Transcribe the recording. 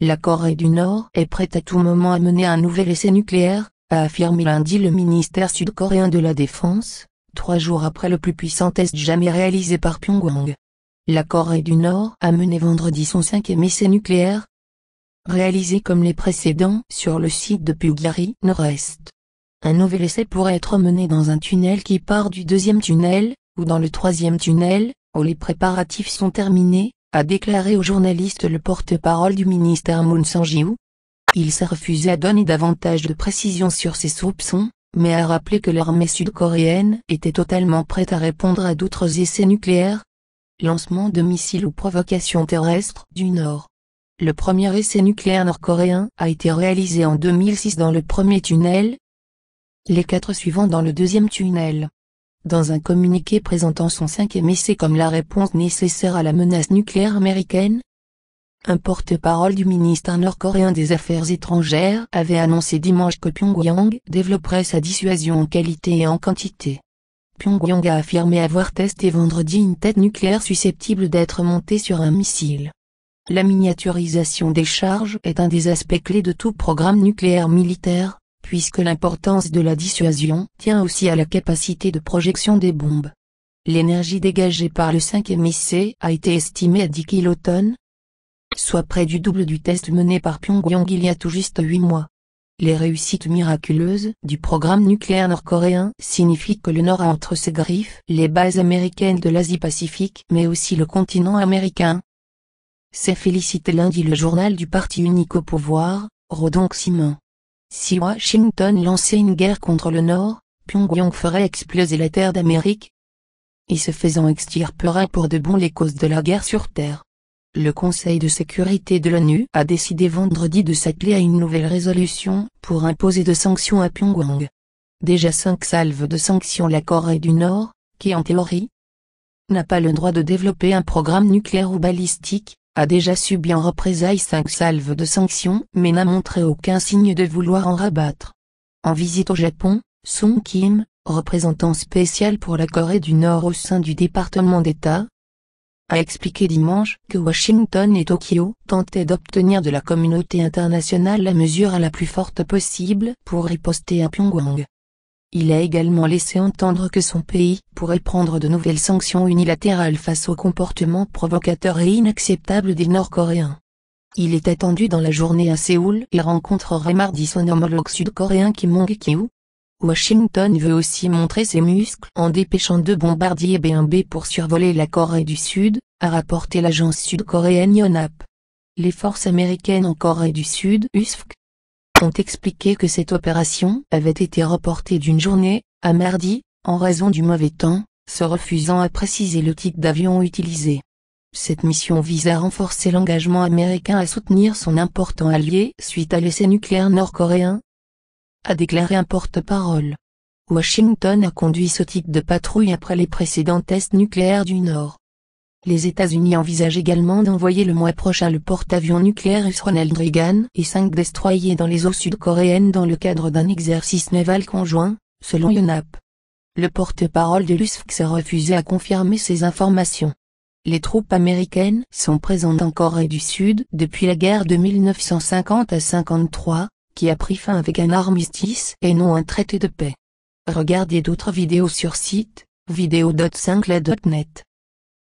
La Corée du Nord est prête à tout moment à mener un nouvel essai nucléaire, a affirmé lundi le ministère sud-coréen de la Défense, 3 jours après le plus puissant test jamais réalisé par Pyongyang. La Corée du Nord a mené vendredi son 5e essai nucléaire, réalisé comme les précédents sur le site de Punggye Nord-Est. Un nouvel essai pourrait être mené dans un tunnel qui part du 2e tunnel, ou dans le 3e tunnel, où les préparatifs sont terminés, a déclaré aux journalistes le porte-parole du ministère Moon Sang-gyu. Il s'est refusé à donner davantage de précisions sur ses soupçons, mais a rappelé que l'armée sud-coréenne était totalement prête à répondre à d'autres essais nucléaires. Lancement de missiles ou provocation terrestre du Nord. Le premier essai nucléaire nord-coréen a été réalisé en 2006 dans le premier tunnel, les 4 suivants dans le 2e tunnel. Dans un communiqué présentant son 5e essai comme la réponse nécessaire à la menace nucléaire américaine, un porte-parole du ministère nord-coréen des Affaires étrangères avait annoncé dimanche que Pyongyang développerait sa dissuasion en qualité et en quantité. Pyongyang a affirmé avoir testé vendredi une tête nucléaire susceptible d'être montée sur un missile. La miniaturisation des charges est un des aspects clés de tout programme nucléaire militaire, puisque l'importance de la dissuasion tient aussi à la capacité de projection des bombes. L'énergie dégagée par le 5e essai a été estimée à 10 kilotonnes, soit près du double du test mené par Pyongyang il y a tout juste 8 mois. Les réussites miraculeuses du programme nucléaire nord-coréen signifient que le Nord a entre ses griffes les bases américaines de l'Asie-Pacifique mais aussi le continent américain. S'est félicité lundi le journal du parti unique au pouvoir, Rodong Sinmun. Si Washington lançait une guerre contre le Nord, Pyongyang ferait exploser la terre d'Amérique, et se faisant extirperait pour de bon les causes de la guerre sur Terre. Le Conseil de sécurité de l'ONU a décidé vendredi de s'atteler à une nouvelle résolution pour imposer de sanctions à Pyongyang. Déjà 5 salves de sanctions. La Corée du Nord, qui en théorie n'a pas le droit de développer un programme nucléaire ou balistique, a déjà subi en représailles 5 salves de sanctions mais n'a montré aucun signe de vouloir en rabattre. En visite au Japon, Sung Kim, représentant spécial pour la Corée du Nord au sein du département d'État, a expliqué dimanche que Washington et Tokyo tentaient d'obtenir de la communauté internationale la mesure la plus forte possible pour riposter à Pyongyang. Il a également laissé entendre que son pays pourrait prendre de nouvelles sanctions unilatérales face au comportement provocateur et inacceptable des Nord-Coréens. Il est attendu dans la journée à Séoul et rencontrerait mardi son homologue sud-coréen Kim Hong-kyu. Washington veut aussi montrer ses muscles en dépêchant 2 bombardiers B-1B pour survoler la Corée du Sud, a rapporté l'agence sud-coréenne Yonhap. Les forces américaines en Corée du Sud, USFK, ont expliqué que cette opération avait été reportée d'une journée à mardi, en raison du mauvais temps, se refusant à préciser le type d'avion utilisé. Cette mission vise à renforcer l'engagement américain à soutenir son important allié suite à l'essai nucléaire nord-coréen, a déclaré un porte-parole. Washington a conduit ce type de patrouille après les précédents tests nucléaires du Nord. Les États-Unis envisagent également d'envoyer le mois prochain le porte-avions nucléaire US Ronald Reagan et 5 destroyers dans les eaux sud-coréennes dans le cadre d'un exercice naval conjoint, selon Yonhap. Le porte-parole de l'USFK s'est refusé à confirmer ces informations. Les troupes américaines sont présentes en Corée du Sud depuis la guerre de 1950 à 53, qui a pris fin avec un armistice et non un traité de paix. Regardez d'autres vidéos sur site, vidéo.5la.net.